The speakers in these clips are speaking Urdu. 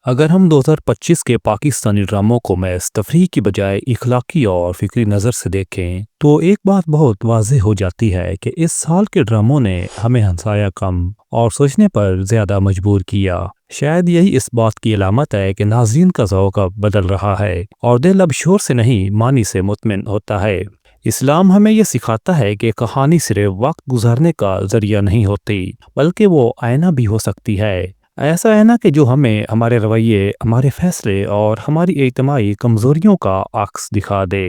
اگر ہم 2025 کے پاکستانی ڈراموں کو محض تفریح کی بجائے اخلاقی اور فکری نظر سے دیکھیں تو ایک بات بہت واضح ہو جاتی ہے کہ اس سال کے ڈراموں نے ہمیں ہنسایا کم اور سوچنے پر زیادہ مجبور کیا۔ شاید یہی اس بات کی علامت ہے کہ ناظرین کا ذوق اب بدل رہا ہے اور دل اب شور سے نہیں معنی سے مطمئن ہوتا ہے۔ اسلام ہمیں یہ سکھاتا ہے کہ کہانی صرف وقت گزارنے کا ذریعہ نہیں ہوتی بلکہ وہ آئینہ بھی ہو سکتی ہے، ایسا ہے نا کہ جو ہمیں ہمارے رویے، ہمارے فیصلے اور ہماری اجتماعی کمزوریوں کا عکس دکھا دے۔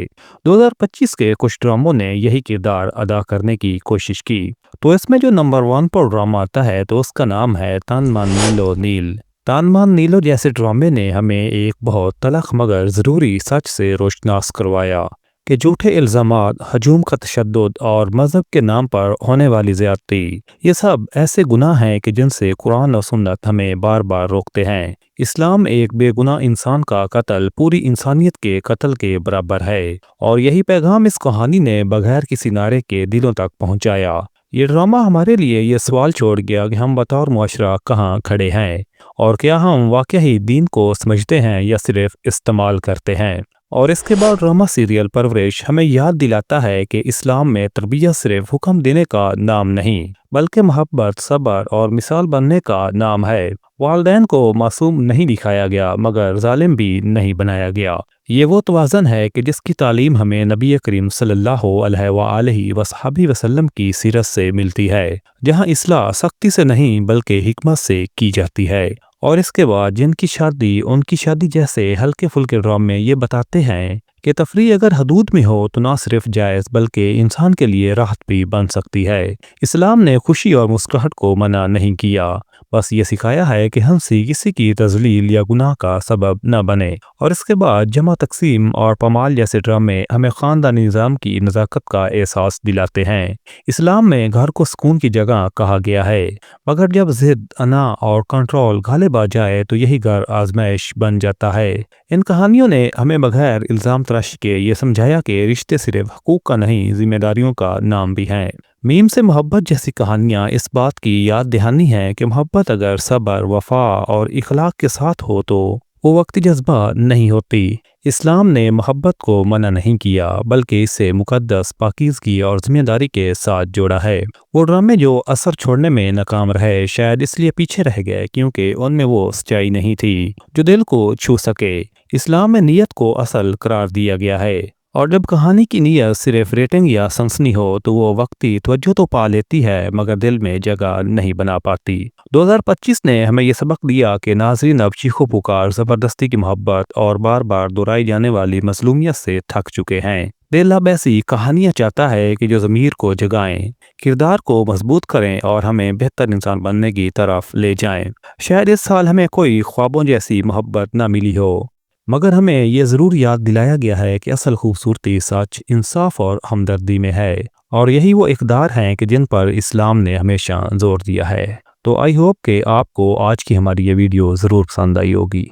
2025 کے کچھ ڈراموں نے یہی کردار ادا کرنے کی کوشش کی، تو اس میں جو نمبر 1 پر ڈرامہ آتا ہے تو اس کا نام ہے تن من نیلو نیل۔ تن من نیلو جیسے ڈرامے نے ہمیں ایک بہت تلخ مگر ضروری سچ سے روشناس کروایا کہ جھوٹے الزامات، ہجوم کا تشدد اور مذہب کے نام پر ہونے والی زیادتی، یہ سب ایسے گناہ ہیں کہ جن سے قرآن و سنت ہمیں بار بار روکتے ہیں۔ اسلام ایک بے گناہ انسان کا قتل پوری انسانیت کے قتل کے برابر ہے، اور یہی پیغام اس کہانی نے بغیر کسی نعرے کے دلوں تک پہنچایا۔ یہ ڈرامہ ہمارے لیے یہ سوال چھوڑ گیا کہ ہم بطور معاشرہ کہاں کھڑے ہیں، اور کیا ہم واقعی دین کو سمجھتے ہیں یا صرف استعمال کرتے ہیں۔ اور اس کے بعد ڈرامہ سیریل پرورش ہمیں یاد دلاتا ہے کہ اسلام میں تربیت صرف حکم دینے کا نام نہیں بلکہ محبت، صبر اور مثال بننے کا نام ہے۔ والدین کو معصوم نہیں دکھایا گیا مگر ظالم بھی نہیں بنایا گیا۔ یہ وہ توازن ہے کہ جس کی تعلیم ہمیں نبی کریم صلی اللہ علیہ وآلہ وصحبہ وسلم کی سیرت سے ملتی ہے، جہاں اصلاح سختی سے نہیں بلکہ حکمت سے کی جاتی ہے۔ اور اس کے بعد جن کی شادی ان کی شادی جیسے ہلکے پھلکے ڈرامے یہ بتاتے ہیں کہ تفریح اگر حدود میں ہو تو نہ صرف جائز بلکہ انسان کے لیے راحت بھی بن سکتی ہے۔ اسلام نے خوشی اور مسکراہٹ کو منع نہیں کیا، بس یہ سکھایا ہے کہ ہنسی کسی کی تذلیل یا گناہ کا سبب نہ بنے۔ اور اس کے بعد جمع تقسیم اور پمال جیسے ڈرامے ہمیں خاندانی نظام کی نزاکت کا احساس دلاتے ہیں۔ اسلام میں گھر کو سکون کی جگہ کہا گیا ہے، مگر جب ضد، انا اور کنٹرول غالب آ جائے تو یہی گھر آزمائش بن جاتا ہے۔ ان کہانیوں نے ہمیں بغیر الزام تراشی کے یہ سمجھایا کہ رشتے صرف حقوق کا نہیں، ذمہ داریوں کا نام بھی ہیں۔ میم سے محبت جیسی کہانیاں اس بات کی یاد دہانی ہیں کہ محبت اگر صبر، وفا اور اخلاق کے ساتھ ہو تو وہ وقتی جذبہ نہیں ہوتی۔ اسلام نے محبت کو منع نہیں کیا بلکہ اسے مقدس، پاکیزگی اور ذمہ داری کے ساتھ جوڑا ہے۔ وہ ڈرامے جو اثر چھوڑنے میں ناکام رہے شاید اس لیے پیچھے رہ گئے کیونکہ ان میں وہ سچائی نہیں تھی جو دل کو چھو سکے۔ اسلام میں نیت کو اصل قرار دیا گیا ہے، اور جب کہانی کی نیت صرف ریٹنگ یا سنسنی ہو تو وہ وقتی توجہ تو پا لیتی ہے مگر دل میں جگہ نہیں بنا پاتی۔ 2025 نے ہمیں یہ سبق دیا کہ ناظرین اب چیخو پکار، زبردستی کی محبت اور بار بار دہرائی جانے والی مظلومیت سے تھک چکے ہیں۔ دل اب ایسی کہانیاں چاہتا ہے کہ جو ضمیر کو جگائیں، کردار کو مضبوط کریں اور ہمیں بہتر انسان بننے کی طرف لے جائیں۔ شاید اس سال ہمیں کوئی خوابوں جیسی محبت نہ ملی ہو، مگر ہمیں یہ ضرور یاد دلایا گیا ہے کہ اصل خوبصورتی سچ، انصاف اور ہمدردی میں ہے، اور یہی وہ اقدار ہیں کہ جن پر اسلام نے ہمیشہ زور دیا ہے۔ تو آئی ہوپ کہ آپ کو آج کی ہماری یہ ویڈیو ضرور پسند آئی ہوگی۔